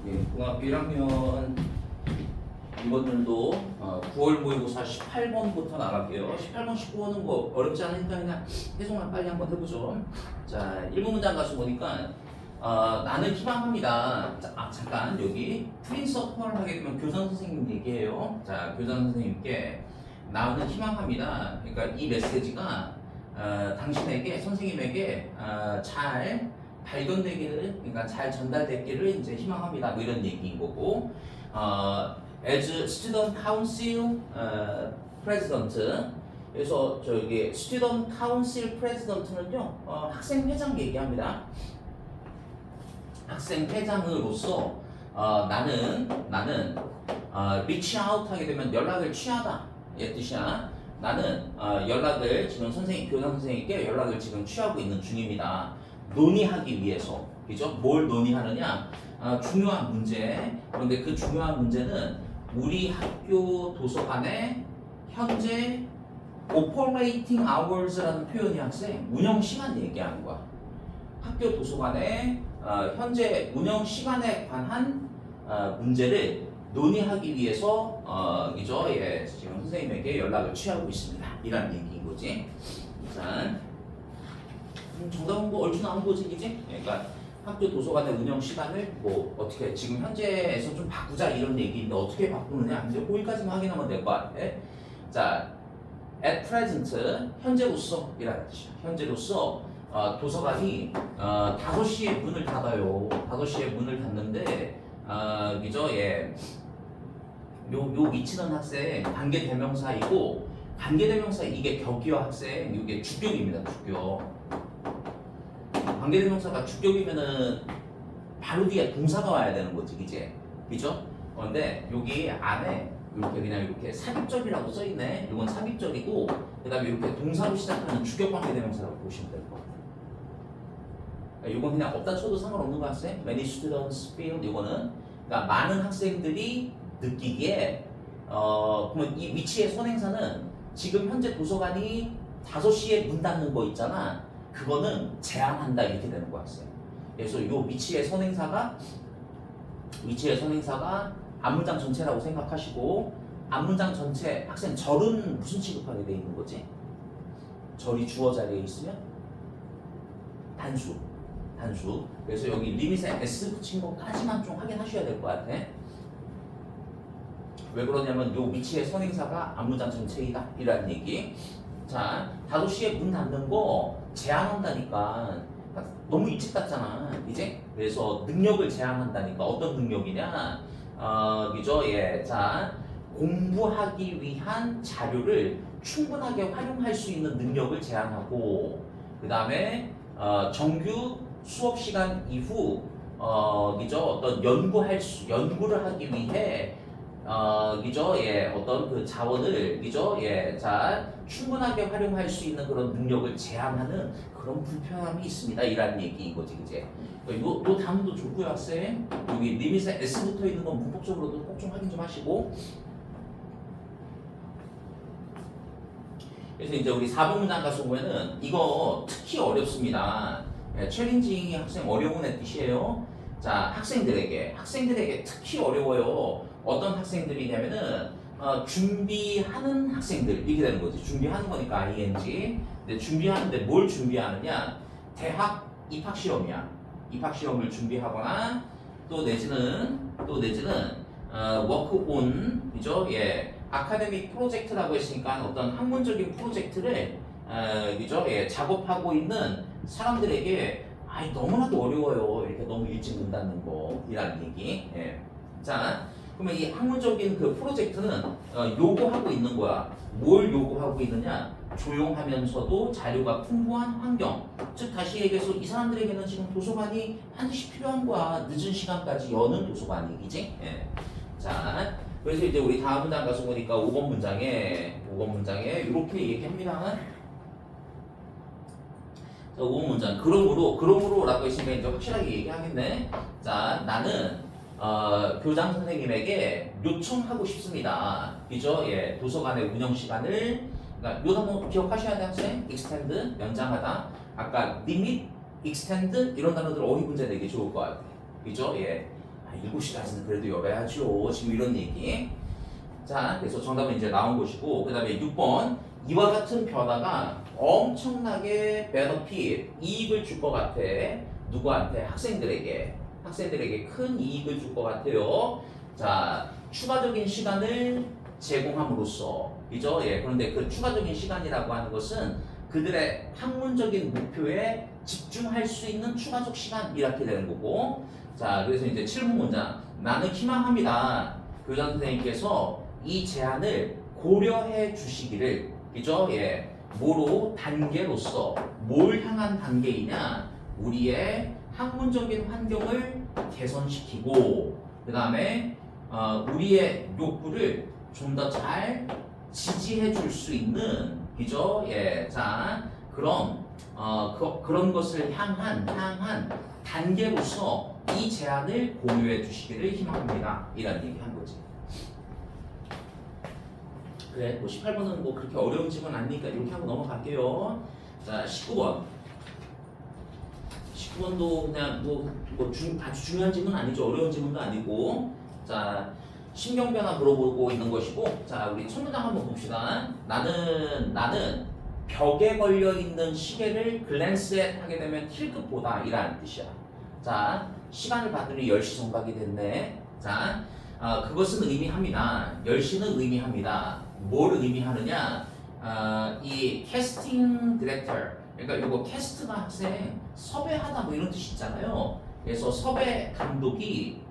예, 중학교 1학년 이것들도 9월 모의고사 18번부터 나갈게요. 18번, 19번은 뭐 어렵지 않으니까 그냥 해석만 빨리 한번 해보죠. 자, 1번 문장 가서 보니까 나는 희망합니다. 자, 잠깐 여기 프린서펄 하게 되면 교장 선생님 얘기해요. 자, 교장 선생님께 나는 희망합니다. 그러니까 이 메시지가 당신에게 선생님에게 잘 발견되기를, 그러니까 잘 전달되기를 이제 희망합니다. 뭐 이런 얘기인 거고, as student council president. 그래서 저기 student council president는요, 학생 회장 얘기합니다. 학생 회장으로서 나는 reach out 하게 되면 연락을 취하다 이 뜻이야. 나는 연락을 지금 교장 선생님께 연락을 지금 취하고 있는 중입니다. 논의하기 위해서, 그죠? 뭘 논의하느냐? 중요한 문제. 그런데 그 중요한 문제는 우리 학교 도서관에 현재 operating hours라는 표현이 학생 운영 시간 얘기하는 거야. 학교 도서관에 현재 운영 시간에 관한 문제를 논의하기 위해서 그죠? 예, 지금 선생님에게 연락을 취하고 있습니다. 이란 얘기인 거지. 자, 정답은 뭐 얼추 나온 거지, 이제? 그러니까 학교 도서관의 운영 시간을 뭐 어떻게 지금 현재에서 좀 바꾸자 이런 얘기인데 어떻게 바꾸느냐 이제 거기까지만 확인하면 될 것 같아. 자, at present 현재로서 이라는 뜻이야. 현재로서 도서관이 5시에 문을 닫아요. 5시에 문을 닫는데 그죠? 예. 요 위치는 학생 관계대명사이고, 관계대명사 이게 격이요 학생, 이게 주격입니다. 주격. 관계대명사가 주격이면은 바로 뒤에 동사가 와야 되는 거지, 이제, 그죠? 그런데 여기 안에 이렇게 그냥 이렇게 삽입절이라고 써 있네. 이건 삽입절이고, 그다음에 이렇게 동사로 시작하는 주격 관계대명사라고 보시면 될 것 같아요. 이건 그냥 없다 쳐도 상관없는 거 학생. Many students feel 이거는 그러니까 많은 학생들이 느끼기에 그러면 이 위치의 선행사는 지금 현재 도서관이 5시에 문 닫는 거 있잖아. 그거는 제한한다 이렇게 되는 거야, 학생. 그래서 이 위치의 선행사가 앞문장 전체라고 생각하시고, 앞문장 전체 학생 절은 무슨 취급하게 돼 있는 거지? 절이 주어 자리에 있으면 단수. 그래서 여기 리밋에 s 붙인 것까지만 좀 확인하셔야 될 것 같아. 왜 그러냐면 요 위치의 선행사가 앞문장 전체이다 이라는 얘기. 자, 5시에 문 닫는 거 제한한다니까. 너무 일찍 닫잖아, 이제. 그래서 능력을 제한한다니까. 어떤 능력이냐? 그죠? 예. 자, 공부하기 위한 자료를 충분하게 활용할 수 있는 능력을 제한하고, 그 다음에 정규 수업 시간 이후 그죠? 어떤 연구를 하기 위해 그죠? 예, 어떤 그 자원을, 그죠? 예, 자, 충분하게 활용할 수 있는 그런 능력을 제한하는 그런 불편함이 있습니다. 이라는 얘기인 거지, 그제? 요 단어도 좋고요, 학생. 여기 리밋에 s 붙어 있는 건 문법적으로도 꼭 좀 확인 좀 하시고. 그래서 이제 우리 4번 문장 가서 보면은 이거 특히 어렵습니다. 예, 챌린징이 학생 어려운 애 뜻이에요. 자, 학생들에게 특히 어려워요. 어떤 학생들이냐면은 준비하는 학생들 이렇게 되는 거지. 준비하는 거니까 ing. 근데 준비하는데 뭘 준비하느냐? 대학 입학 시험이야. 입학 시험을 준비하거나 또 내지는 work on, 그죠? 예, 아카데믹 프로젝트라고 했으니까 어떤 학문적인 프로젝트를 그죠? 예, 작업하고 있는 사람들에게 너무나도 어려워요. 이렇게 너무 일찍 문 닫는 거 이라는 얘기. 예. 자, 그러면 이 학문적인 그 프로젝트는 요구하고 있는 거야. 뭘 요구하고 있느냐? 조용하면서도 자료가 풍부한 환경. 즉 다시 얘기해서 이 사람들에게는 지금 도서관이 반드시 필요한 거야. 늦은 시간까지 여는 도서관이지. 예. 자, 그래서 이제 우리 다음 문장 가서 보니까 5번 문장에 이렇게 얘기합니다. 자, 5번 문장. 그러므로라고 했으니까 이제 확실하게 얘기하겠네. 자, 나는 교장 선생님에게 요청하고 싶습니다. 그죠? 예, 도서관의 운영 시간을, 그러니까 요 단어 기억하셔야 돼, 학생. extend, 연장하다. 아까 limit, extend 이런 단어들 어휘 문제 내기 좋을 것 같아. 그죠? 예. 7시까지는 그래도 열어야죠. 지금 이런 얘기. 자, 그래서 정답은 이제 나온 것이고, 그 다음에 6번. 이와 같은 변화가 엄청나게 베너핏, 이익을 줄 것 같아. 누구한테? 학생들에게 큰 이익을 줄 것 같아요. 자, 추가적인 시간을 제공함으로써, 그죠? 예, 그런데 그 추가적인 시간이라고 하는 것은 그들의 학문적인 목표에 집중할 수 있는 추가적 시간 이렇게 되는 거고. 자, 그래서 이제 7번 문장. 나는 희망합니다. 교장 선생님께서 이 제안을 고려해 주시기를, 그죠? 예, 뭐로? 단계로서 뭘 향한 단계이냐? 우리의 학문적인 환경을 개선시키고, 그 다음에 우리의 욕구를 좀 더 잘 지지해 줄 수 있는, 그죠? 예, 자, 그런 것을 향한 단계로서 이 제안을 공유해 주시기를 희망합니다. 이런 얘기 한 거지. 그래, 뭐 18번은 뭐 그렇게 어려운 질문 아니니까 이렇게 하고 넘어갈게요. 자, 19번. 19번도 그냥 아주 중요한 질문 아니죠. 어려운 질문도 아니고. 자, 신경 변화 물어보고 있는 것이고. 자, 우리 첫 문장 한번 봅시다. 나는 벽에 걸려 있는 시계를 글랜스에 하게 되면 힐끗보다 이라는 뜻이야. 자, 시간을 봤더니 10시 정각이 됐네. 자, 그것은 의미합니다. 10시는 의미합니다. 뭘 의미하느냐? 이 캐스팅 디렉터, 그러니까 이거 캐스트가 학생 섭외하다 뭐 이런 뜻이 있잖아요. 그래서 섭외 감독이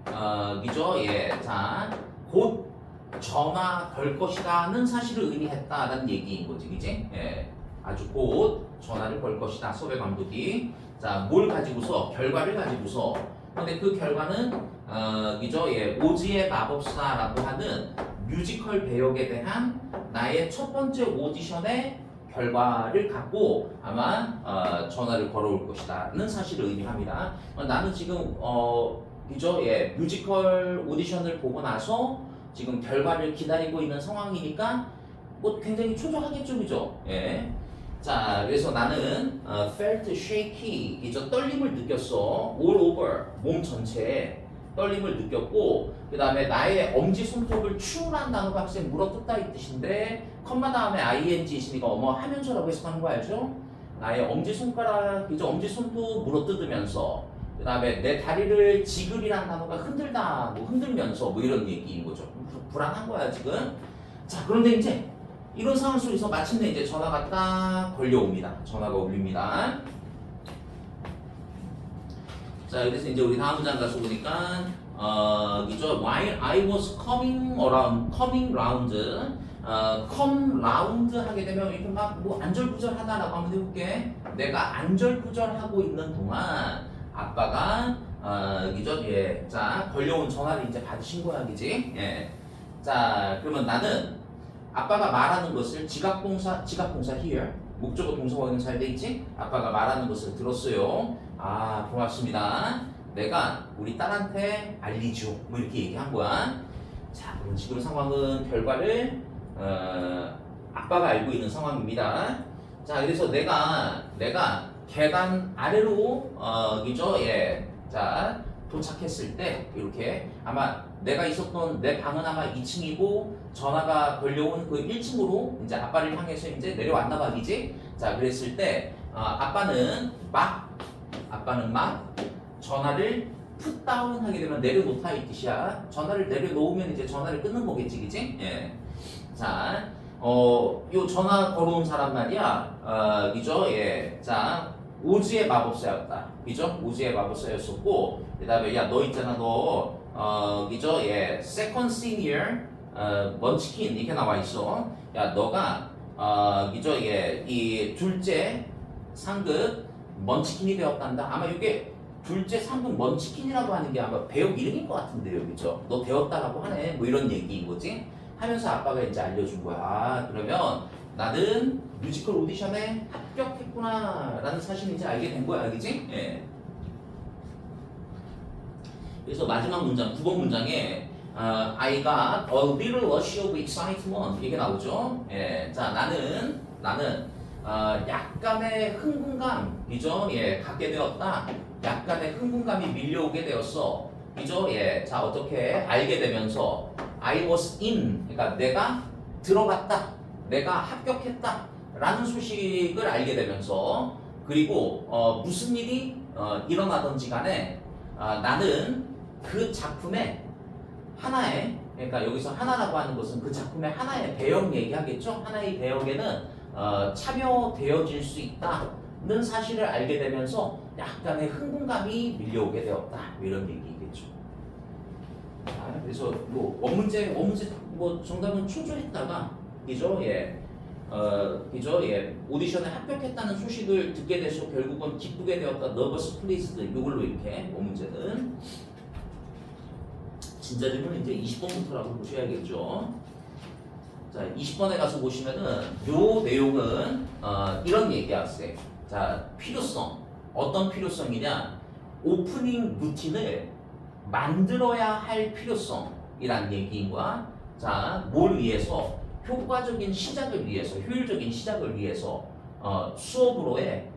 그죠? 예, 자, 곧 전화 걸 것이라는 사실을 의미했다라는 얘기인 거지, 그지? 예, 아주 곧 전화를 걸 것이다. 섭외 감독이. 자, 뭘 가지고서? 결과를 가지고서. 근데 그 결과는 그죠? 예, 오즈의 마법사라고 하는 뮤지컬 배역에 대한 나의 첫 번째 오디션의 결과를 갖고 아마 전화를 걸어올 것이다는 사실을 의미합니다. 나는 지금 그죠? 예, 뮤지컬 오디션을 보고 나서 지금 결과를 기다리고 있는 상황이니까 뭐 굉장히 초조하겠죠, 그죠? 예. 자, 그래서 나는 felt shaky, 이죠? 떨림을 느꼈어. all over, 몸 전체에 떨림을 느꼈고, 그 다음에 나의 엄지 손톱을 추울한 단어가 학생 물어뜯다 이 뜻인데, 컴마 다음에 ing 있으니까 하면서라고 해석하는 거 알죠? 나의 엄지 손가락, 이제 엄지 손톱 물어뜯으면서, 그 다음에 내 다리를 지글이라는 단어가 흔들다, 뭐 흔들면서 뭐 이런 얘기인 거죠. 불안한 거야 지금. 자, 그런데 이제 이런 상황 속에서 마침내 이제 전화가 딱 걸려옵니다. 전화가 울립니다. 자, 그래서 이제 우리 다음 문장 가서 보니까 그죠? While I was coming round, come round 하게 되면 이렇게 막 뭐 안절부절하다라고 한번 해볼게. 내가 안절부절하고 있는 동안 아빠가 그죠? 예, 자, 걸려온 전화를 이제 받으신 거야, 그지? 예. 자, 그러면 나는 아빠가 말하는 것을 지각동사 here 목적어 동사가 잘 돼 있지? 아빠가 말하는 것을 들었어요. 아, 고맙습니다. 내가 우리 딸한테 알리죠. 뭐 이렇게 얘기한 거야. 자, 그런 식으로 상황은 결과를 아빠가 알고 있는 상황입니다. 자, 그래서 내가 계단 아래로 그죠? 예. 자, 도착했을 때 이렇게 아마 내가 있었던 내 방은 아마 2층이고 전화가 걸려온 그 1층으로 이제 아빠를 향해서 이제 내려왔나 봐, 그지? 자, 그랬을 때 아빠는 막 전화를 풋다운 하게 되면 내려놓다 이 뜻이야. 전화를 내려놓으면 이제 전화를 끊는 거겠지, 그지? 예. 자, 요 전화 걸어온 사람 말이야. 그죠? 예. 자, 오즈의 마법사였다. 그죠? 오즈의 마법사였었고, 그 다음에 야, 너 있잖아, 너. 그죠? 예. Second senior, 먼치킨, 이렇게 나와 있어. 야, 너가, 그죠? 예. 이 둘째 상급 먼치킨이 되었단다. 아마 이게 둘째 상급 먼치킨이라고 하는 게 아마 배역 이름인 것 같은데요. 그죠? 너 되었다라고 하네. 뭐 이런 얘기인 거지. 하면서 아빠가 이제 알려준 거야. 그러면 나는 뮤지컬 오디션에 합격했구나 라는 사실을 이제 알게 된 거야, 그지? 예. 그래서 마지막 문장, 9번 문장에 I got a little rush of excitement 이게 나오죠. 예. 자, 나는 약간의 흥분감이죠. 예, 갖게 되었다. 약간의 흥분감이 밀려오게 되었어. 그죠? 예. 자, 어떻게 알게 되면서 I was in, 그러니까 내가 들어갔다, 내가 합격했다 라는 소식을 알게 되면서 그리고 무슨 일이 일어나든지 간에 나는 그 작품의 하나의, 그러니까 여기서 하나라고 하는 것은 그 작품의 하나의 배역 얘기하겠죠? 하나의 배역에는 참여되어질 수 있다는 사실을 알게 되면서 약간의 흥분감이 밀려오게 되었다, 이런 얘기겠죠. 자, 그래서 뭐 원문제 뭐 정답은 초조했다가 그죠? 예. 그죠? 예. 오디션에 합격했다는 소식을 듣게 돼서 결국은 기쁘게 되었다. nervous pleased. 이걸로 이렇게 원문제는 진짜 질문 이제 20번부터라고 보셔야겠죠. 자, 20번에 가서 보시면은 요 내용은 이런 얘기하세요. 자, 필요성. 어떤 필요성이냐? 오프닝 루틴을 만들어야 할 필요성이란 얘기인과 자, 뭘 위해서? 효과적인 시작을 위해서, 효율적인 시작을 위해서 수업으로의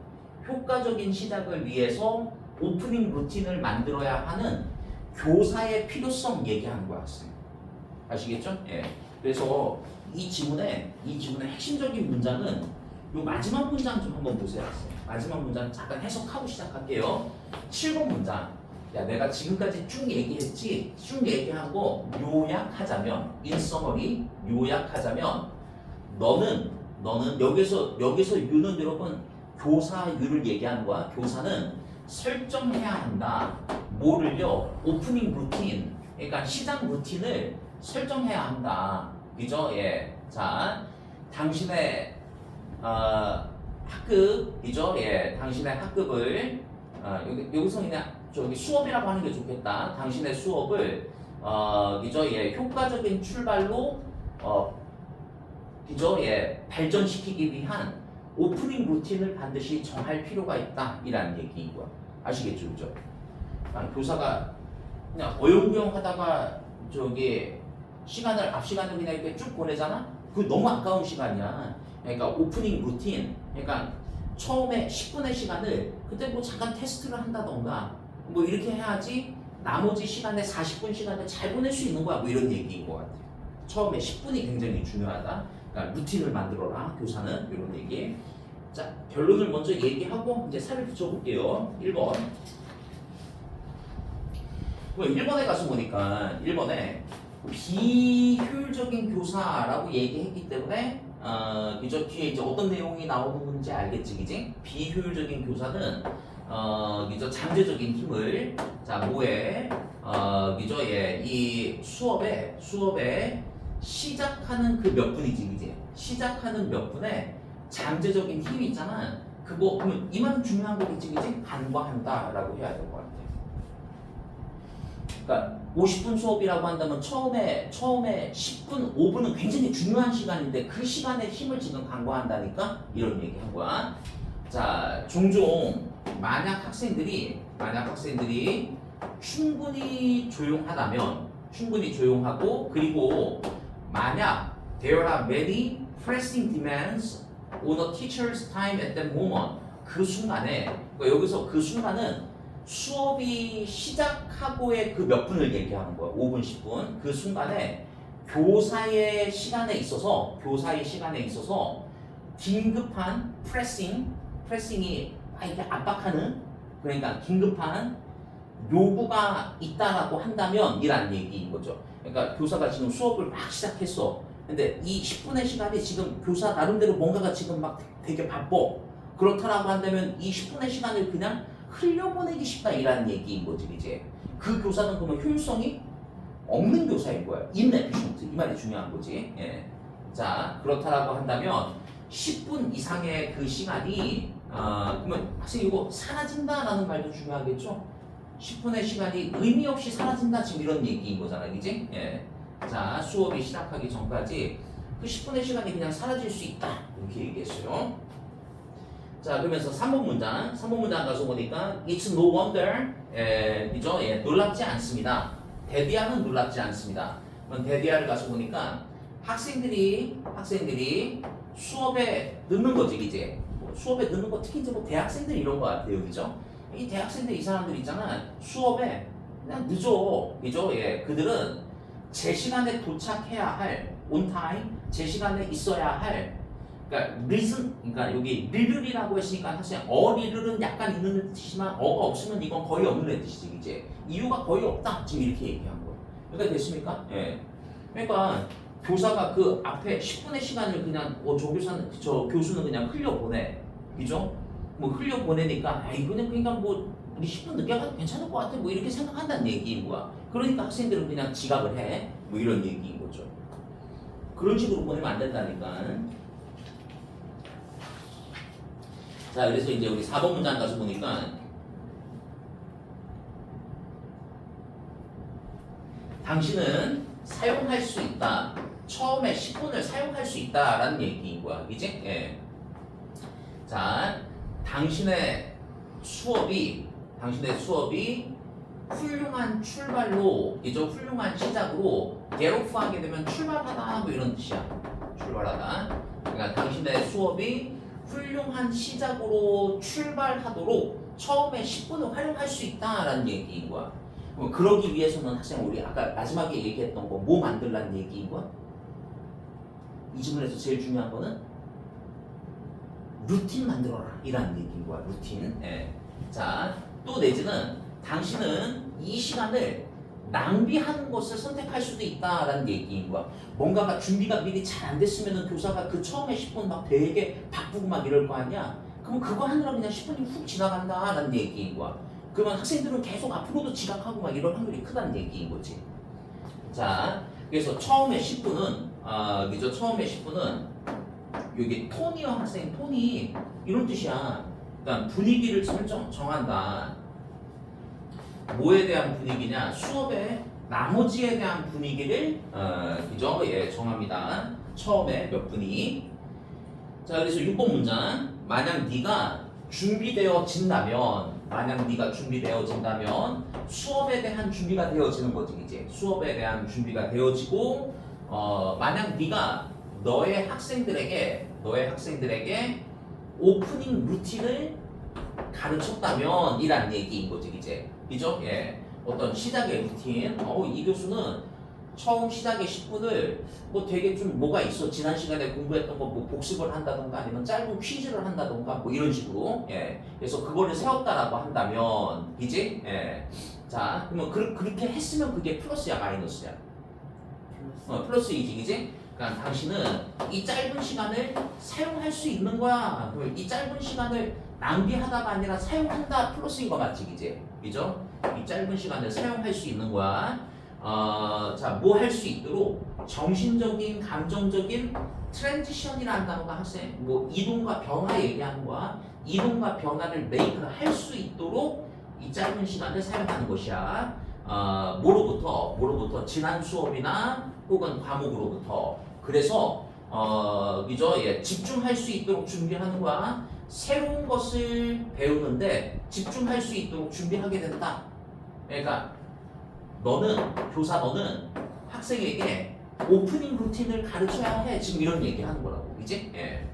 효과적인 시작을 위해서 오프닝 루틴을 만들어야 하는 교사의 필요성 얘기하는 거야, 학생. 아시겠죠? 예. 그래서 이 지문의 핵심적인 문장은 요 마지막 문장 좀 한번 보세요, 학생. 마지막 문장 잠깐 해석하고 시작할게요. 7번 문장. 야, 내가 지금까지 쭉 얘기했지? 쭉 얘기하고 요약하자면, in summary, 요약하자면, 너는 여기서 유는 여러분 교사 유를 얘기하는 거야. 교사는 설정해야 한다. 뭐를요? 오프닝 루틴. 그러니까 시작 루틴을 설정해야 한다. 그죠? 예. 자, 당신의 학급이죠? 예. 당신의 학급을 여기서 그냥 저기 수업이라고 하는 게 좋겠다. 당신의 수업을 그죠? 예. 효과적인 출발로 그죠? 예. 발전시키기 위한 오프닝 루틴을 반드시 정할 필요가 있다. 이라는 얘기인 거야. 아시겠죠? 그죠? 교사가 그냥 어영부영 하다가 저기 앞 시간을 그냥 이렇게 쭉 보내잖아? 그거 너무 아까운 시간이야. 그러니까 오프닝 루틴, 그러니까 처음에 10분의 시간을 그때 뭐 잠깐 테스트를 한다던가 뭐 이렇게 해야지 나머지 시간에 40분 시간을 잘 보낼 수 있는 거야. 뭐 이런 얘기인 것 같아. 처음에 10분이 굉장히 중요하다. 그러니까 루틴을 만들어라. 교사는 이런 얘기. 자, 결론을 먼저 얘기하고 이제 살을 붙여볼게요. 1번. 1번에 가서 보니까 1번에 비효율적인 교사라고 얘기했기 때문에 그저 뒤에 이제 어떤 내용이 나오는지 알겠지, 그지? 비효율적인 교사는 그저 잠재적인 힘을 자 뭐에 그저 이 수업에 시작하는 그 몇 분이지, 그지? 시작하는 몇 분에 잠재적인 힘이 있잖아. 그거 그러면 이만 중요한 거겠지, 그지? 간과한다라고 해야 될 것 같아. 그러니까 50분 수업이라고 한다면 처음에 10분, 5분은 굉장히 중요한 시간인데 그 시간에 힘을 지금 강구한다니까 이런 얘기 한 거야. 자, 종종 만약 학생들이 충분히 조용하고 그리고 만약 there are many pressing demands on a teacher's time at that moment 그 순간에 그러니까 여기서 그 순간은 수업이 시작하고의 그 몇 분을 얘기하는 거야. 5분, 10분. 그 순간에 교사의 시간에 있어서 긴급한 프레싱이 이렇게 압박하는 그러니까 긴급한 요구가 있다라고 한다면 이란 얘기인 거죠. 그러니까 교사가 지금 수업을 막 시작했어. 근데 이 10분의 시간이 지금 교사 나름대로 뭔가가 지금 막 되게 바빠. 그렇다라고 한다면 이 10분의 시간을 그냥 흘려보내기 쉽다 이라는 얘기인 거지, 이제. 그 교사는 그러면 효율성이 없는 교사인 거야. inefficient. 이 말이 중요한 거지. 예. 자, 그렇다라고 한다면 10분 이상의 그 시간이 그러면 학생이 이거 사라진다라는 말도 중요하겠죠? 10분의 시간이 의미 없이 사라진다 지금 이런 얘기인 거잖아, 그지? 예. 자, 수업이 시작하기 전까지 그 10분의 시간이 그냥 사라질 수 있다 이렇게 얘기했어요. 자, 그러면서 3번 문장 가서 보니까 It's no wonder, 그죠? 예, 놀랍지 않습니다. 데디아는 놀랍지 않습니다. 그럼 데디아를 가서 보니까 학생들이 수업에 늦는 거지, 이제. 수업에 늦는 거 특히 이제 뭐 대학생들 이런 거 같아요, 그죠? 이 대학생들 이 사람들 있잖아. 수업에 그냥 늦어. 그죠? 예. 그들은 제 시간에 도착해야 할, on time, 제 시간에 있어야 할, 그러니까 reason, 그러니까 여기 리를이라고 했으니까 사실 어리를은 약간 있는 뜻이지만 어가 없으면 이건 거의 없는 뜻이지. 이제 이유가 거의 없다. 지금 이렇게 얘기한 거예요. 그러니까 됐습니까? 예. 그러니까 교사가 그 앞에 10분의 시간을 그냥 저 교수는 그냥 흘려보내. 그죠? 뭐 흘려보내니까 아이 그냥 그러니까 뭐 우리 10분 늦게 가도 괜찮을 것 같아 뭐 이렇게 생각한다는 얘기인 거야. 그러니까 학생들은 그냥 지각을 해. 뭐 이런 얘기인 거죠. 그런 식으로 보내면 안 된다니까. 자, 그래서 이제 우리 4번 문장 가서 보니까 당신은 사용할 수 있다. 처음에 10분을 사용할 수 있다라는 얘기인 거야. 그지? 예. 자, 당신의 수업이 훌륭한 출발로, 이죠? 훌륭한 시작으로 get off 하게 되면 출발하다 뭐 이런 뜻이야. 출발하다. 그러니까 당신의 수업이 훌륭한 시작으로 출발하도록 처음에 10분을 활용할 수 있다라는 얘기인 거야. 그러기 위해서는 학생 우리 아까 마지막에 얘기했던 거 뭐 만들라는 얘기인 거야? 이 질문에서 제일 중요한 거는 루틴 만들어라 이라는 얘기인 거야. 루틴. 예. 자, 또 내지는 당신은 이 시간을 낭비하는 것을 선택할 수도 있다라는 얘기인 거야. 뭔가가 준비가 미리 잘 안 됐으면 교사가 그 처음에 10분 막 되게 바쁘고 막 이럴 거 아니야. 그럼 그거 하느라 그냥 10분이 훅 지나간다라는 얘기인 거야. 그러면 학생들은 계속 앞으로도 지각하고 막 이럴 확률이 크다는 얘기인 거지. 자, 그래서 처음에 10분은 그죠? 처음에 10분은 여기 톤이요 학생 톤이 이런 뜻이야. 그러니까 분위기를 정한다. 뭐에 대한 분위기냐? 수업의 나머지에 대한 분위기를 그죠? 예, 정합니다. 처음에 몇 분이. 자, 그래서 6번 문장. 만약 네가 준비되어진다면 수업에 대한 준비가 되어지는 거지 이제. 수업에 대한 준비가 되어지고 만약 네가 너의 학생들에게 오프닝 루틴을 가르쳤다면 이란 얘기인 거지 이제. 그죠? 예. 어떤 시작의 루틴. 이 교수는 처음 시작의 10분을 뭐 되게 좀 뭐가 있어. 지난 시간에 공부했던 거 뭐 복습을 한다던가 아니면 짧은 퀴즈를 한다던가 뭐 이런 식으로. 예. 그래서 그거를 세웠다라고 한다면, 그지? 예. 자, 그러면 그렇게 했으면 그게 플러스야, 마이너스야? 플러스이지, 그지? 그러니까 당신은 이 짧은 시간을 사용할 수 있는 거야. 그럼 이 짧은 시간을 낭비하다가 아니라 사용한다 플러스인 거 맞지, 그지? 그죠? 이 짧은 시간을 사용할 수 있는 거야. 자, 뭐 할 수 있도록 정신적인, 감정적인 트랜지션이라는 단어가 학생, 뭐 이동과 변화 얘기하는 거야. 이동과 변화를 메이크를 할 수 있도록 이 짧은 시간을 사용하는 것이야. 뭐로부터? 지난 수업이나 혹은 과목으로부터. 그래서 그죠? 예, 집중할 수 있도록 준비하는 거야. 새로운 것을 배우는데 집중할 수 있도록 준비하게 된다. 그러니까 교사 너는 학생에게 오프닝 루틴을 가르쳐야 해. 지금 이런 얘기 하는 거라고. 이제? 예.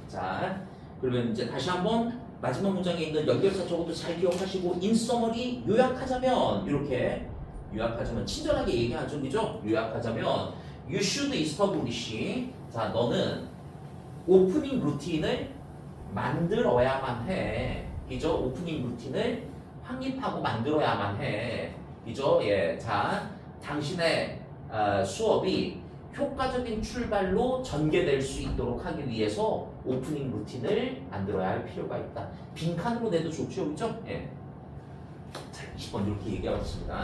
자, 그러면 이제 다시 한번 마지막 문장에 있는 연결사 저것도 잘 기억하시고 인서머리 요약하자면 이렇게 요약하자면 친절하게 얘기하죠. 그죠? 요약하자면 You should establish. 자, 너는 오프닝 루틴을 만들어야만 해. 그죠? 오프닝 루틴을 확립하고 만들어야만 해. 그죠? 예. 자, 당신의 수업이 효과적인 출발로 전개될 수 있도록 하기 위해서 오프닝 루틴을 만들어야 할 필요가 있다. 빈칸으로 내도 좋죠, 그죠? 예. 자, 20번 이렇게 얘기하고 있습니다.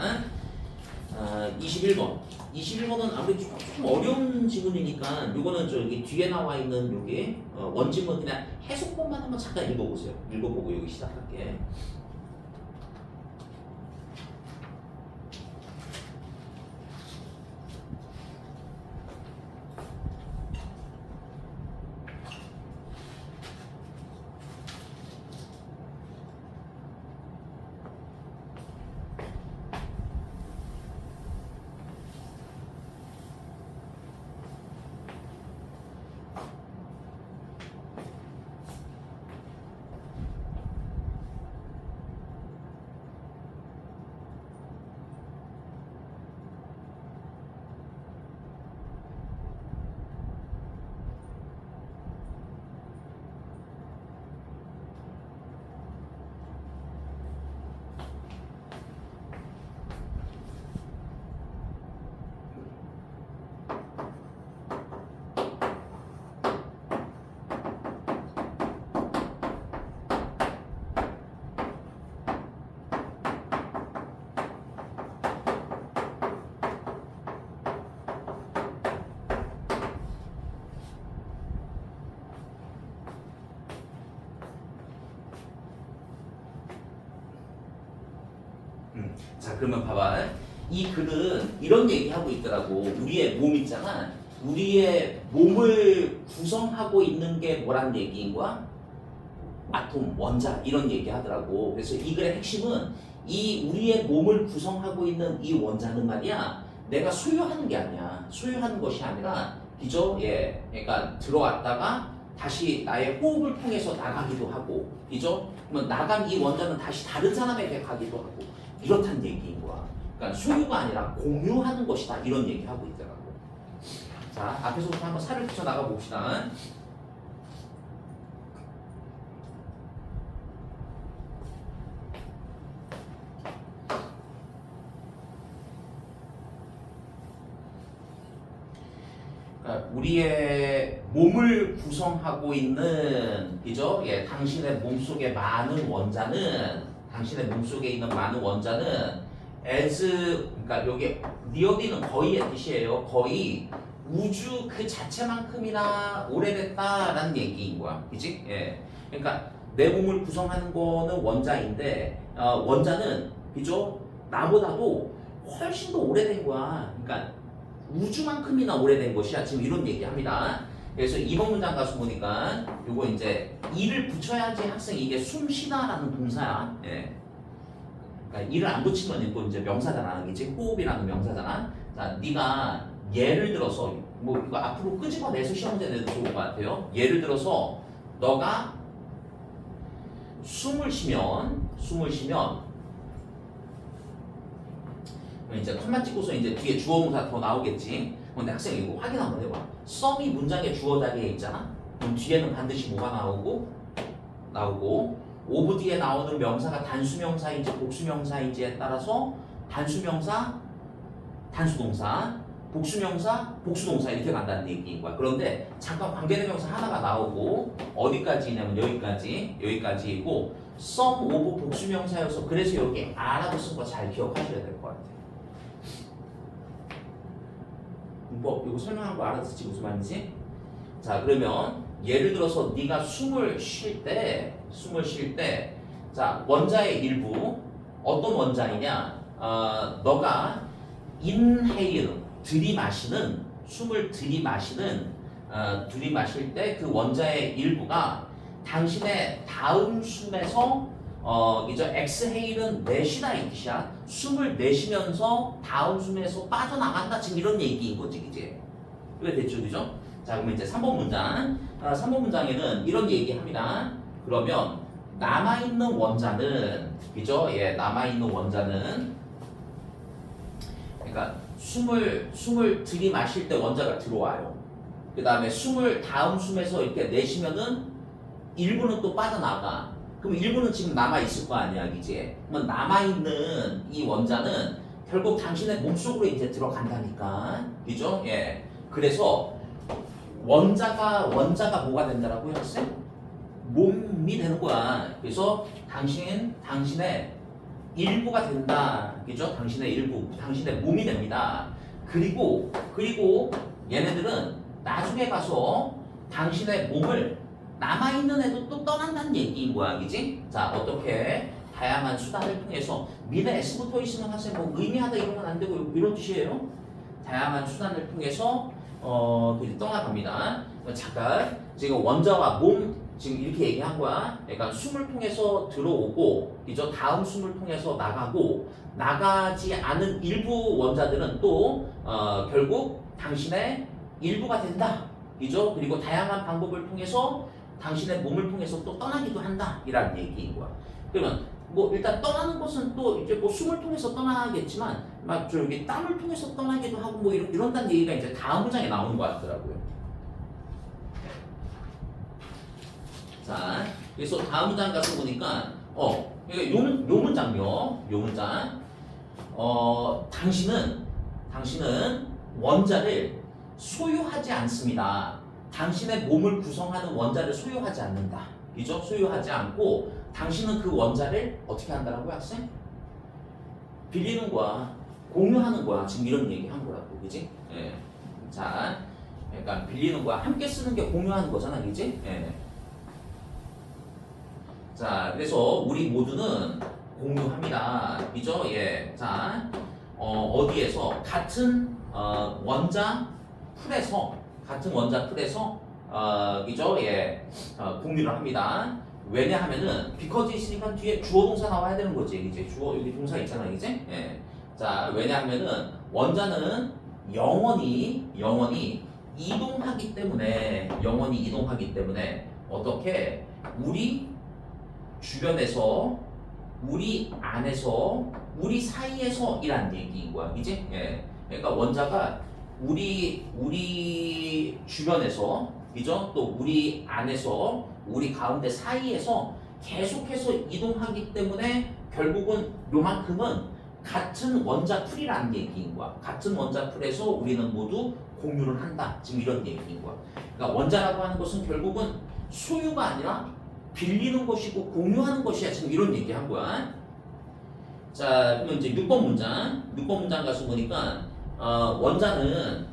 21번. 21번은 아무래도 조금 어려운 지문이니까 요거는 저기 뒤에 나와 있는 요게 원지문 그냥 해석본만 한번 잠깐 읽어보세요. 읽어보고 여기 시작할게. 자, 그러면 봐봐. 이 글은 이런 얘기하고 있더라고. 우리의 몸 있잖아. 우리의 몸을 구성하고 있는 게 뭐란 얘기인 거야? 아톰, 원자 이런 얘기 하더라고. 그래서 이 글의 핵심은 이 우리의 몸을 구성하고 있는 이 원자는 말이야. 내가 소유하는 게 아니야. 소유하는 것이 아니라 그죠? 예. 그러니까 들어왔다가 다시 나의 호흡을 통해서 나가기도 하고, 그죠? 그러면 나간 이 원자는 다시 다른 사람에게 가기도 하고, 이렇단 얘기인 거야. 그러니까 소유가 아니라 공유하는 것이다. 이런 얘기하고 있더라고. 자, 앞에서부터 한번 살을 붙여 나가 봅시다. 우리의 몸을 구성하고 있는, 그죠? 예, 당신의 몸속에 많은 원자는, 당신의 몸속에 있는 많은 원자는 as, 그러니까 여기 nearly는 거의의 뜻이에요. 거의 우주 그 자체만큼이나 오래됐다라는 얘기인 거야, 그지? 예, 그러니까 내 몸을 구성하는 거는 원자인데, 원자는, 그죠? 나보다도 훨씬 더 오래된 거야. 그러니까 우주만큼이나 오래된 것이야. 지금 이런 얘기합니다. 그래서 이번 문장 가서 보니까 요거 이제 이를 붙여야지 학생이 이게 숨쉬다라는 동사야. 예. 그러니까 이를 안 붙이면 이거 이제 명사잖아. 이게 호흡이라는 명사잖아. 자, 네가 예를 들어서 뭐 이거 앞으로 끄집어내서 시험 문제 내도 좋을 것 같아요. 예를 들어서 너가 숨을 쉬면 이제 컴마 찍고서 이제 뒤에 주어동사 더 나오겠지. 근데 학생 이거 확인 한번 해봐. 썸이 문장의 주어 자리에 있잖아. 그럼 뒤에는 반드시 뭐가 나오고 오브 뒤에 나오는 명사가 단수명사인지 복수명사인지에 따라서 단수명사, 단수동사, 복수명사, 복수동사 이렇게 간다는 얘기인 거야. 그런데 잠깐 관계대명사 하나가 나오고 어디까지냐면 여기까지이고 썸 오브 복수명사여서 그래서 여기 아라고 쓴 거 잘 기억하셔야 될 것 같아요. 뭐 이거 설명한 거 알아듣지 무슨 말인지? 자, 그러면 예를 들어서 네가 숨을 쉴 때 자, 원자의 일부 어떤 원자이냐? 너가 inhale 숨을 들이마실 때 그 원자의 일부가 당신의 다음 숨에서 이제 exhale은 내쉬다 이 뜻이야. 숨을 내쉬면서 다음 숨에서 빠져나간다. 지금 이런 얘기인 거지, 이제. 그게 됐죠, 그죠? 자, 그러면 이제 3번 문장. 3번 문장에는 이런 얘기합니다. 그러면 남아있는 원자는, 그죠? 예, 남아있는 원자는, 그러니까 숨을 들이마실 때 원자가 들어와요. 그 다음에 숨을 다음 숨에서 이렇게 내쉬면은 일부는 또 빠져나가. 그럼 일부는 지금 남아있을 거 아니야, 이제. 그러면 남아있는 이 원자는 결국 당신의 몸속으로 이제 들어간다니까. 그죠? 예. 그래서 원자가 뭐가 된다라고요, 학생? 몸이 되는 거야. 그래서 당신의 일부가 된다. 그죠? 당신의 일부, 당신의 몸이 됩니다. 그리고 얘네들은 나중에 가서 당신의 몸을 남아있는 애도 또 떠난다는 얘기인 거야, 그지? 자, 어떻게 다양한 수단을 통해서 미래 S 붙어 있으면 학생 뭐 의미하다 이러면 안 되고 이런 뜻이에요. 다양한 수단을 통해서 떠나갑니다. 잠깐 지금 원자와 몸 지금 이렇게 얘기한 거야. 그러니까 숨을 통해서 들어오고, 그죠? 다음 숨을 통해서 나가지 않은 일부 원자들은 또 결국 당신의 일부가 된다, 그죠? 그리고 다양한 방법을 통해서 당신의 몸을 통해서 또 떠나기도 한다 이라는 얘기인 거야. 그러면 뭐 일단 떠나는 것은 또 이제 뭐 숨을 통해서 떠나겠지만 막 저기 땀을 통해서 떠나기도 하고 뭐 이런다는 얘기가 이제 다음 문장에 나오는 것 같더라고요. 자, 그래서 다음 문장 가서 보니까 그러니까 요 문장 당신은 원자를 소유하지 않습니다. 당신의 몸을 구성하는 원자를 소유하지 않는다. 그죠? 소유하지 않고 당신은 그 원자를 어떻게 한다라고요, 학생? 빌리는 거야. 공유하는 거야. 지금 이런 얘기 한 거라고. 그지? 예. 자, 그러니까 빌리는 거야. 함께 쓰는 게 공유하는 거잖아. 그지? 예. 자, 그래서 우리 모두는 공유합니다. 그죠? 예. 자, 어디에서 같은 원자 풀에서 그죠? 예. 공유를 합니다. 왜냐하면은 because 있으니까 뒤에 주어 동사 나와야 되는 거지. 이제 주어 여기 동사 있잖아, 이제. 예. 자, 왜냐하면은 원자는 영원히 이동하기 때문에 어떻게 우리 주변에서 우리 안에서 우리 사이에서 이란 얘기인 거야, 이제. 예. 그러니까 원자가 우리 주변에서 그죠? 또 우리 안에서 우리 가운데 사이에서 계속해서 이동하기 때문에 결국은 요만큼은 같은 원자 풀이라는 얘기인 거야. 같은 원자 풀에서 우리는 모두 공유를 한다. 지금 이런 얘기인 거야. 그러니까 원자라고 하는 것은 결국은 소유가 아니라 빌리는 것이고 공유하는 것이야. 지금 이런 얘기한 거야. 자, 그럼 이제 6번 문장 가서 보니까 원자는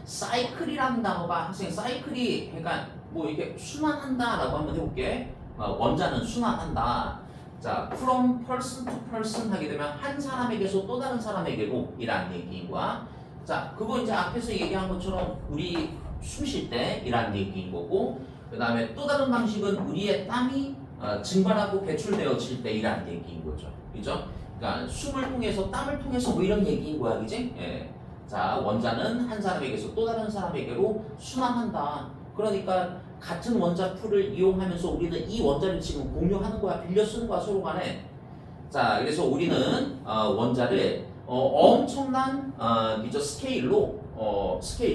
사이클이라는 단어가 학생 사이클이 그러니까 뭐 이렇게 순환한다라고 한번 해볼게. 원자는 순환한다. 자, from person to person 하게 되면 한 사람에게서 또 다른 사람에게로 이라는 얘기인 거야. 자, 그거 이제 앞에서 얘기한 것처럼 우리 숨 쉴 때 이라는 얘기인 거고, 그 다음에 또 다른 방식은 우리의 땀이 증발하고 배출되어질 때 이라는 얘기인 거죠. 그죠? 그러니까 숨을 통해서 땀을 통해서 뭐 이런 얘기인 거야, 그지? 예. 자, 원자는 한 사람에게서 또 다른 사람에게로 순환한다. 그러니까 같은 원자 풀을 이용하면서 우리는 이 원자를 지금 공유하는 거야, 빌려 쓰는 거야, 서로 간에. 자, 그래서 우리는 원자를 엄청난 스케일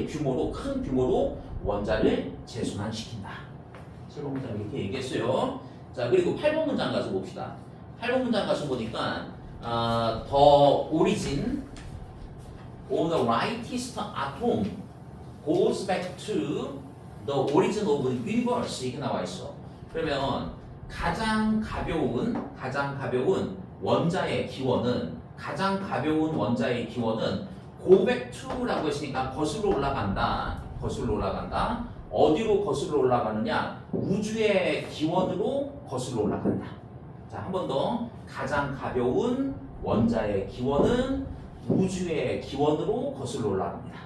규모로 큰 규모로 원자를 재순환시킨다. 7번 문장 이렇게 얘기했어요. 자, 그리고 8번 문장 가서 봅시다. 8번 문장 가서 보니까 the origin of the lightest atom goes back to the origin of the universe 이렇게 나와 있어. 그러면 가장 가벼운 원자의 기원은 go back to라고 했으니까 거슬러 올라간다. 어디로 거슬러 올라가느냐? 우주의 기원으로 거슬러 올라간다. 자, 한 번 더. 가장 가벼운 원자의 기원은 우주의 기원으로 거슬러 올라갑니다.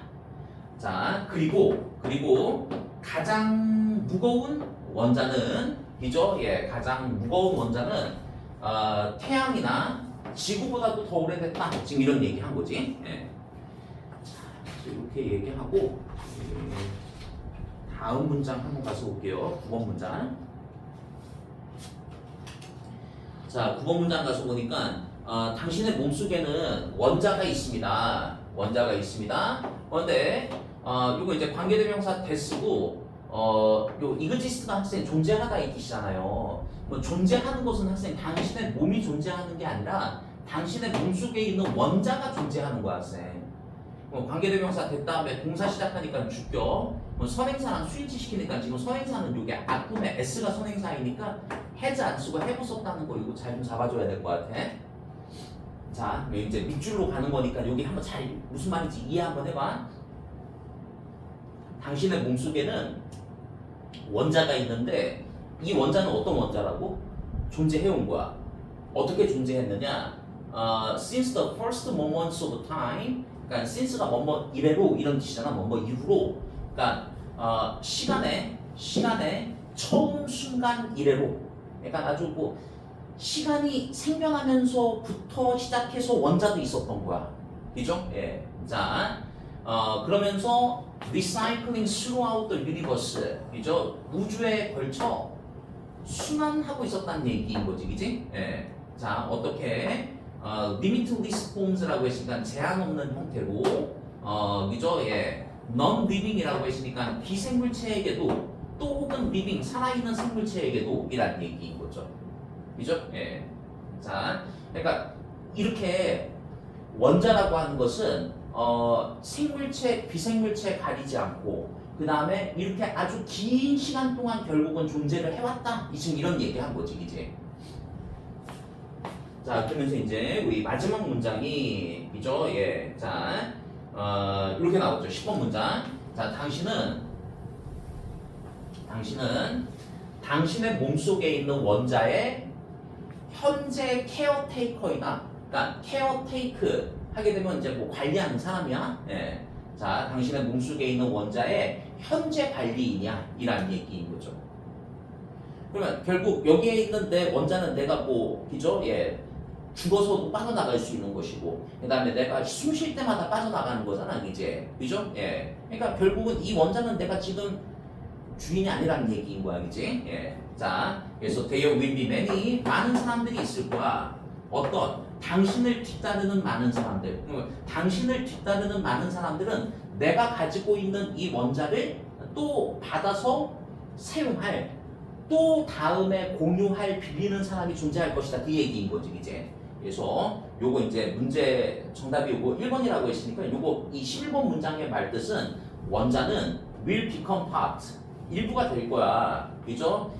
자, 그리고 가장 무거운 원자는 그죠? 예, 가장 무거운 원자는 태양이나 지구보다도 더 오래됐다. 지금 이런 얘기한 거지. 예. 자, 이렇게 얘기하고 다음 문장 한번 가서 볼게요. 9번 문장. 자, 9번 문장 가서 보니까 당신의 몸속에는 원자가 있습니다. 그런데 이거 이제 관계대명사 대쓰고 요 이그지스트가 학생 존재하다 이 뜻이잖아요. 뭐 존재하는 것은 학생 당신의 몸이 존재하는 게 아니라 당신의 몸속에 있는 원자가 존재하는 거야, 학생. 관계대명사 된 다음에 동사 시작하니까 주격. 선행사랑 수일치 시키니까 지금 선행사는 요게 앞부분에 S가 선행사이니까 has 안 쓰고 have 썼다는 거 이거 잘 좀 잡아줘야 될 것 같아. 자, 이제 밑줄로 가는 거니까 여기 한번 잘 무슨 말인지 이해 한번 해봐. 당신의 몸속에는 원자가 있는데 이 원자는 어떤 원자라고? 존재해온 거야. 어떻게 존재했느냐? Since the first moments of time, 그러니까 since가 뭐뭐 이래로 이런 뜻이잖아. 뭐뭐 이후로, 그러니까 시간의 처음 순간 이래로, 그러니까 아주 뭐 시간이 생겨나면서부터 시작해서 원자도 있었던 거야. 그죠? 예. 자, 그러면서 recycling throughout the universe, 그죠? 우주에 걸쳐 순환하고 있었다는 얘기인 거지, 그지? 예. 자, 어떻게 limitless forms라고 했으니까 제한 없는 형태로, 그죠? 예. non-living이라고 했으니까 비생물체에게도 또 혹은 living 살아있는 생물체에게도 이란 얘기인 거죠. 그죠? 예. 자, 그러니까 이렇게 원자라고 하는 것은 생물체, 비생물체 가리지 않고 그 다음에 이렇게 아주 긴 시간 동안 결국은 존재를 해왔다. 지금 이런 얘기한 거지, 이제. 자, 그러면서 이제 우리 마지막 문장이 그죠? 예. 자, 이렇게 나오죠. 10번 문장. 자, 당신은 당신의 몸속에 있는 원자의 현재 케어테이커이다. 그러니까 케어테이크 하게 되면 이제 뭐 관리하는 사람이야. 예. 자, 당신의 몸속에 있는 원자의 현재 관리인이야. 이란 얘기인 거죠. 그러면 결국 여기에 있는 내 원자는 내가 뭐, 그죠? 예. 죽어서도 빠져나갈 수 있는 것이고, 그 다음에 내가 숨 쉴 때마다 빠져나가는 거잖아, 이제. 그죠? 예. 그러니까 결국은 이 원자는 내가 지금 주인이 아니라는 얘기인 거야, 그지? 예. 자, 그래서 there will be many, 많은 사람들이 있을 거야. 어떤? 당신을 뒤따르는 많은 사람들. 당신을 뒤따르는 많은 사람들은 내가 가지고 있는 이 원자를 또 받아서 사용할, 또 다음에 공유할, 빌리는 사람이 존재할 것이다. 그 얘기인 거지, 이제. 그래서 요거 이제 문제 정답이 요거 1번이라고 했으니까 요거 이 11번 문장의 말뜻은 원자는 will become part, 일부가 될 거야. 그죠?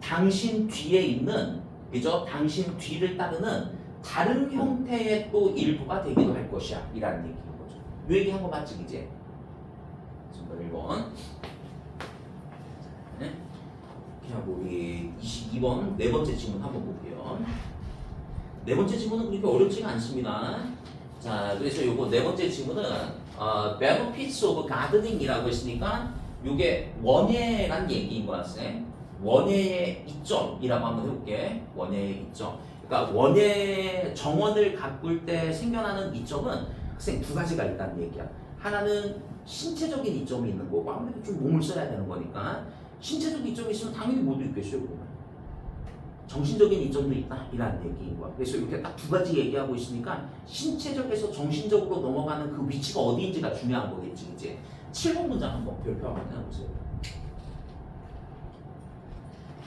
당신 뒤에 있는, 그죠? 당신 뒤를 따르는 다른 형태의 또 일부가 되기도 할 것이야. 이라는 얘기인 거죠. 요 얘기 한 거 맞지, 이제? 정답 1번. 네? 이렇게 하고 우리 22번 네 번째 질문 한번 볼게요. 네 번째 질문은 그렇게 어렵지가 않습니다. 자, 그래서 요거 네 번째 질문은 benefits of gardening이라고 했으니까 요게 원예란 얘기인 거야, 쌤. 원예의 이점이라고 한번 해볼게. 원예의 이점. 그러니까 원예 정원을 가꿀 때 생겨나는 이점은 학생 두 가지가 있다는 얘기야. 하나는 신체적인 이점이 있는 거고, 아무래도 좀 몸을 써야 되는 거니까 신체적 이점이 있으면 당연히 모두 있겠어요. 그러면. 정신적인 이점도 있다 이라는 얘기인 거야. 그래서 이렇게 딱 두 가지 얘기하고 있으니까 신체적에서 정신적으로 넘어가는 그 위치가 어디인지가 중요한 거겠지. 이제 7번 문장 한번 별표 한번 해보세요.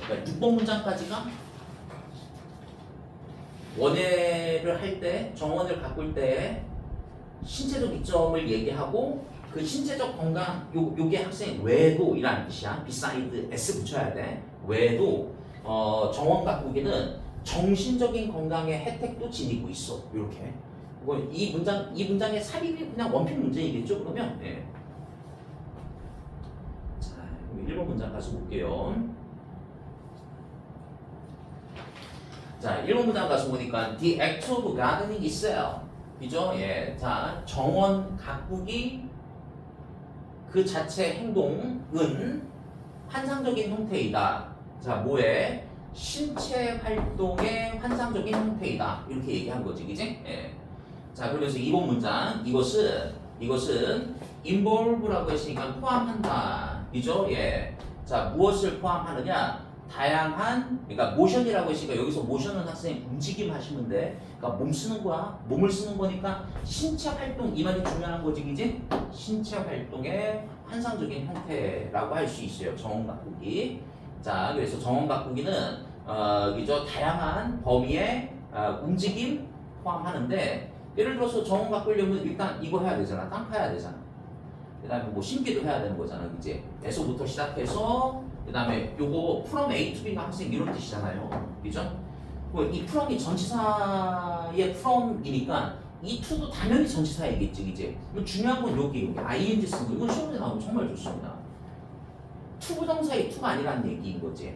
그러니까 6번 문장까지가 원예를 할 때, 정원을 가꿀 때 신체적 이점을 얘기하고 그 신체적 건강, 요게 학생 외에도 이라는 뜻이야. beside s 붙여야 돼. 외에도 정원 가꾸기는 정신적인 건강의 혜택도 지니고 있어. 이렇게. 이 문장의 삽입이 그냥 원필 문제이겠죠, 그러면? 예. 자, 1번 문장 가서 볼게요. 자, 1번 문장 가서 보니까 the act of gardening itself. 그죠? 예. 자, 정원 가꾸기 그 자체 행동은 환상적인 형태이다. 자, 뭐에? 신체 활동의 환상적인 형태이다. 이렇게 얘기한 거지, 그지? 예. 자, 그러면서 2번 문장. 이것은 involve라고 했으니까 포함한다. 그죠? 예. 자, 무엇을 포함하느냐? 다양한, 그러니까 모션이라고 했으니까 여기서 모션은 학생이 움직임 하시면 돼. 그러니까 몸 쓰는 거야. 몸을 쓰는 거니까 신체 활동, 이 말이 중요한 거지, 그지? 신체 활동의 환상적인 형태라고 할 수 있어요. 정원 가꾸기. 자, 그래서 정원 가꾸기는 그죠? 다양한 범위의 움직임 포함하는데, 예를 들어서 정원 가꾸려면 일단 이거 해야 되잖아. 땅 파야 되잖아. 그 다음에 뭐 심기도 해야 되는 거잖아, 그지? 에서부터 시작해서 그 다음에 요거 from A to B가 학생 이런 뜻이잖아요, 그죠? 이 from이 전치사의 from이니까 이 to도 당연히 전치사이겠지, 이제. 중요한 건 여기 ing 쓰는 거. 이건 시험에 나오면 정말 좋습니다. 투부정사의 to가 아니라는 얘기인 거지.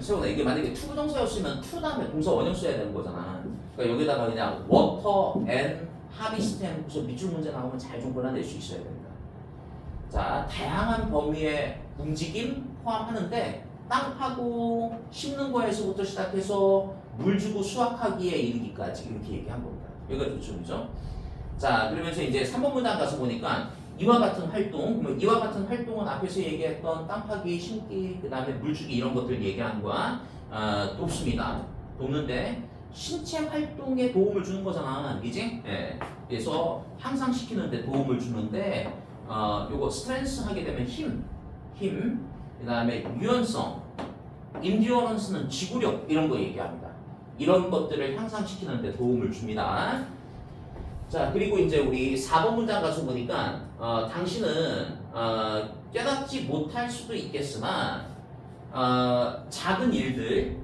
세훈아, 이게 만약에 투부정사였으면 to 다음에 동사 원형 써야 되는 거잖아. 그러니까 여기다가 그냥 water and harvest 해서 밑줄 문제 나오면 잘 좀 골라낼 수 있어야 됩니다. 자, 다양한 범위의 움직임 포함하는데 땅 파고 심는 거에서부터 시작해서 물 주고 수확하기에 이르기까지 이렇게 얘기한 겁니다. 여기가 조점이죠. 자, 그러면서 이제 3번 문장 가서 보니까 이와 같은 활동, 그러면 이와 같은 활동은 앞에서 얘기했던 땅 파기, 심기, 그 다음에 물 주기 이런 것들 얘기하는 거와 돕습니다. 돕는데 신체 활동에 도움을 주는 거잖아, 그지? 예. 그래서 향상시키는데 도움을 주는데 요거 스트렝스 하게 되면 힘, 그 다음에 유연성, 인듀어런스는 지구력 이런 거 얘기합니다. 이런 것들을 향상시키는 데 도움을 줍니다. 자, 그리고 이제 우리 4번 문장 가서 보니까 당신은 깨닫지 못할 수도 있겠으나 작은 일들,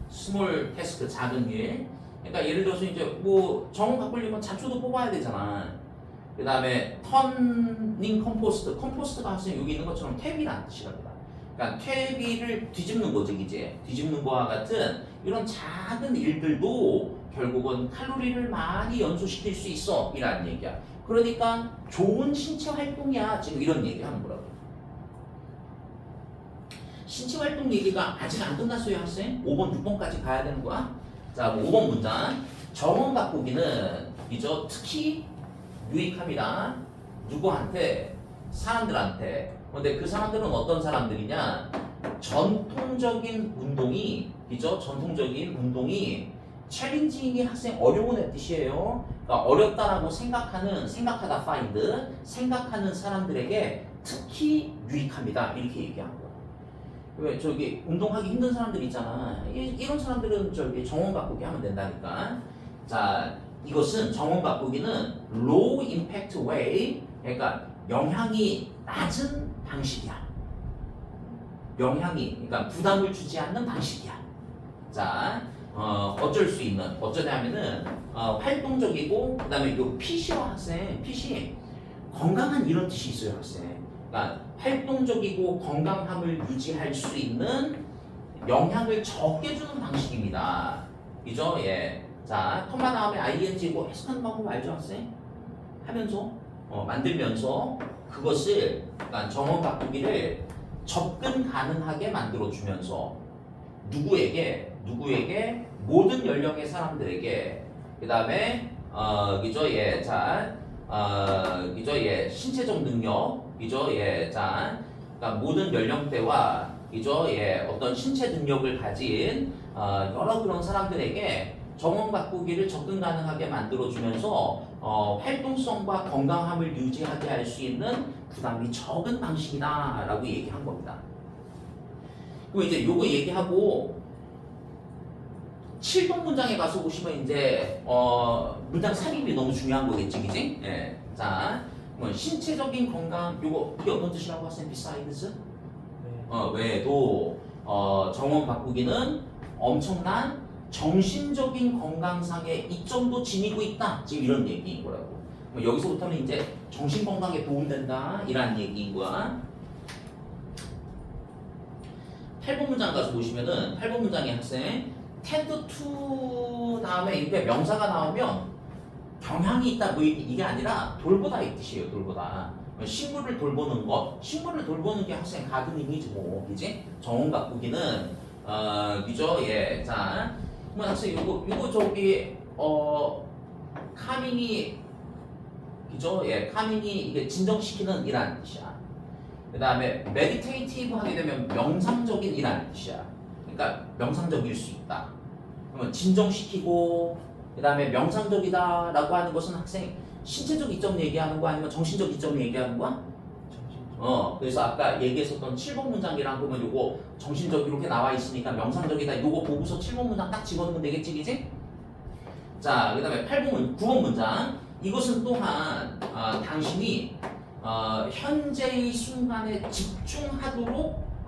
스몰 태스크, 작은 일. 그러니까 예를 들어서 이제 뭐 정원 바꾸려면 잡초도 뽑아야 되잖아. 그 다음에 터닝 컴포스트, 컴포스트가 학생 여기 있는 것처럼 탭이라는 뜻이랍니다. 그러니까 퇴비를 뒤집는 거지, 이제 뒤집는 거와 같은 이런 작은 일들도 결국은 칼로리를 많이 연소시킬 수 있어 이라는 얘기야. 그러니까 좋은 신체 활동이야 지금 이런 얘기하는 거라고. 신체 활동 얘기가 아직 안 끝났어요 학생. 5번 6번까지 가야 되는 거야. 자 5번 문장 정원 바꾸기는 이죠 특히 유익합니다. 누구한테? 사람들한테. 근데 그 사람들은 어떤 사람들이냐? 전통적인 운동이 이죠 전통적인 운동이 챌린징이 학생 어려운 애 뜻이에요. 그러니까 어렵다라고 생각하다 find 생각하는 사람들에게 특히 유익합니다. 이렇게 얘기한 거야. 왜 저기 운동하기 힘든 사람들 있잖아. 이런 사람들은 저기 정원 바꾸기 하면 된다니까. 자, 이것은 정원 바꾸기는 low impact way, 그러니까 영향이 낮은 방식이야. 영향이, 그러니까 부담을 주지 않는 방식이야. 자, 어쩔 수 있는, 어쩌냐면은 활동적이고, 그다음에 요 PC와 학생, PC 건강한 이런 뜻이 있어요, 학생. 그러니까 활동적이고 건강함을 유지할 수 있는 영향을 적게 주는 방식입니다. 그죠? 예. 자, 컴마 다음에 ing고 해석하는 방법 알죠, 학생? 하면서 만들면서 그것을 그러니까 정원 바꾸기를 접근 가능하게 만들어 주면서 누구에게 모든 연령의 사람들에게 그다음에 그죠? 예. 자, 그죠? 예. 신체적 능력 그죠? 예. 자, 그러니까 모든 연령대와 그죠? 예. 어떤 신체 능력을 가진 여러 그런 사람들에게 정원 바꾸기를 접근 가능하게 만들어주면서 활동성과 건강함을 유지하게 할 수 있는 부담이 적은 방식이다라고 얘기한 겁니다. 그럼 이제 요거 얘기하고 7번 문장에 가서 보시면 이제 문장 삽입이 너무 중요한 거겠지, 그지? 예. 자, 뭐 신체적인 건강 요거 이게 어떤 뜻이라고 하세요? besides? 외에도 정원 바꾸기는 엄청난 정신적인 건강상의 이점도 지니고 있다. 지금 이런 얘기인 거라고. 여기서부터는 이제 정신 건강에 도움된다 이란 얘기인 거야. 8번 문장 가서 보시면은 8번 문장의 학생 tend to 다음에 이렇게 명사가 나오면 경향이 있다 뭐 이게 아니라 돌보다 이 뜻이에요. 돌보다. 식물을 돌보는 것, 식물을 돌보는 게 학생 가드닝이지 뭐, 그지? 정원 바꾸기는 그죠? 예, 자, 그러면 학생 요거 저기 카밍이 그죠? 예, 카밍이 이게 진정시키는 이라는 뜻이야. 그 다음에 meditative 하게 되면 명상적인 이라는 뜻이야. 그러니까 명상적일 수 있다. 그러면 진정시키고 그 다음에 명상적이다라고 하는 것은 학생 신체적 이점 얘기하는 거 아니면 정신적 이점 얘기하는 거야? 그래서 아까 얘기했었던 7번 문장이랑 보면 요거 정신적 이렇게 나와 있으니까 명상적이다. 요거 보고서 7번 문장 딱 집어넣으면 되겠지, 그지? 자, 그 다음에 9번 문장. 이것은 또한 당신이 현재의 순간에 집중하도록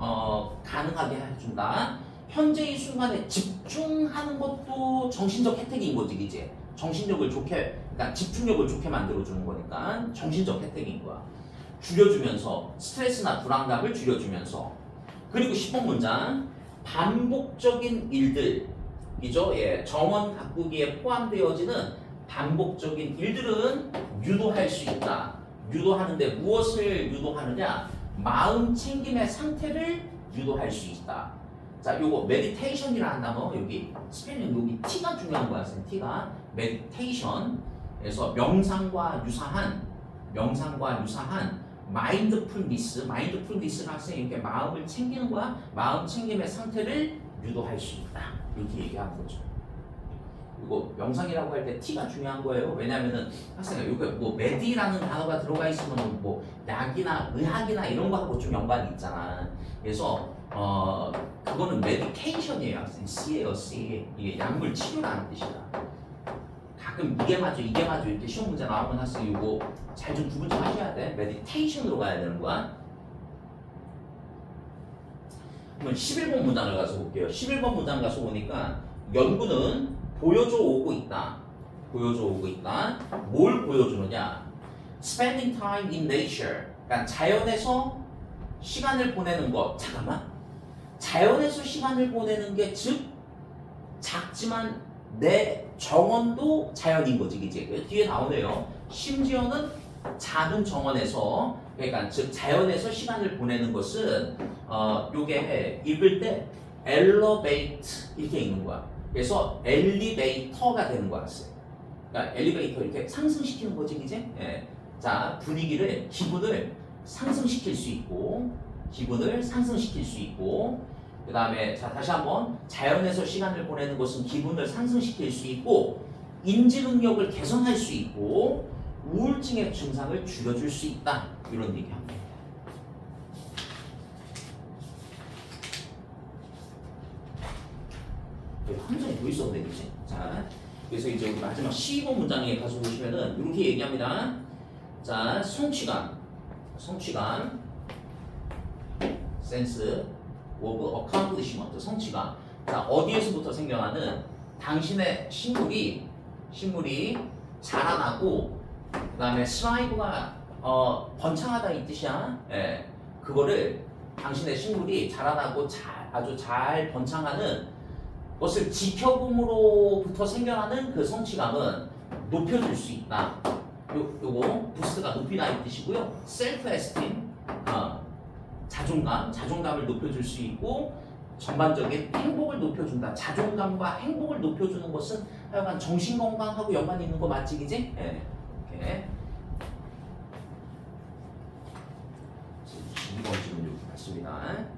가능하게 해준다. 현재의 순간에 집중하는 것도 정신적 혜택인 거지, 그지? 정신력을 좋게, 그러니까 집중력을 좋게 만들어주는 거니까 정신적 혜택인 거야. 줄여주면서 스트레스나 불안감을 줄여주면서. 그리고 10번 문장 반복적인 일들 이죠? 예, 정원 가꾸기에 포함되어지는 반복적인 일들은 유도할 수 있다. 유도하는데 무엇을 유도하느냐? 마음 챙김의 상태를 유도할 수 있다. 자, 요거 meditation이라는 단어 여기 스펠링 여기 T가 중요한 거야, 쌤. T가 meditation. 그래서 명상과 유사한 마인드풀니스를 학생이 이렇게 마음을 챙기는 거야. 마음 챙김의 상태를 유도할 수 있다. 이렇게 얘기하는 거죠. 이거 명상이라고 할 때 T가 중요한 거예요. 왜냐면은 학생이 이거 뭐 메디라는 단어가 들어가 있으면 뭐 약이나 의학이나 이런 거하고 좀 연관이 있잖아. 그래서 그거는 메디케이션이에요, 학생. C예요, C. 이게 약물 치료라는 뜻이다. 가끔 이게 맞아 이렇게 시험 문제 나오면 학생 이거 잘 좀 구분 좀 하셔야 돼. 메디테이션으로 가야 되는 거야. 그러면 11번 문장을 가서 볼게요. 11번 문장 가서 보니까 연구는 보여줘 오고 있다. 뭘 보여주느냐? Spending time in nature. 그러니까 자연에서 시간을 보내는 것. 잠깐만. 자연에서 시간을 보내는 게 즉 작지만 내 정원도 자연인 거지, 그치? 뒤에 나오네요. 심지어는 작은 정원에서, 그러니까 즉 자연에서 시간을 보내는 것은 요게 읽을 때 elevate 이렇게 읽는 거야. 그래서 엘리베이터가 되는 거야. 그러니까 엘리베이터 이렇게 상승시키는 거지, 그치? 예. 자, 분위기를, 기분을 상승시킬 수 있고, 그 다음에 자 다시 한번 자연에서 시간을 보내는 것은 기분을 상승시킬 수 있고 인지 능력을 개선할 수 있고 우울증의 증상을 줄여줄 수 있다 이런 얘기합니다. 한 문장이 더 있었네, 그치? 자, 그래서 이제 우리 마지막 12번 문장에 가서 보시면은 이렇게 얘기합니다. 자, 성취감, sense of accomplishment, 성취감. 자, 어디에서부터 생겨나는 당신의 식물이 자라나고 그 다음에 strive가 번창하다 이 뜻이야. 예, 그거를 당신의 식물이 자라나고 아주 잘 번창하는 것을 지켜봄으로부터 생겨나는 그 성취감은 높여줄 수 있다. 요거 부스트가 높이다 이 뜻이고요. 셀프 에스팀, 자존감을 높여줄 수 있고 전반적인 행복을 높여준다. 자존감과 행복을 높여주는 것은 하여간 정신건강하고 연관이 있는 거 맞지, 그지? 네. 이렇게 2번 질문 여기 맞습니다.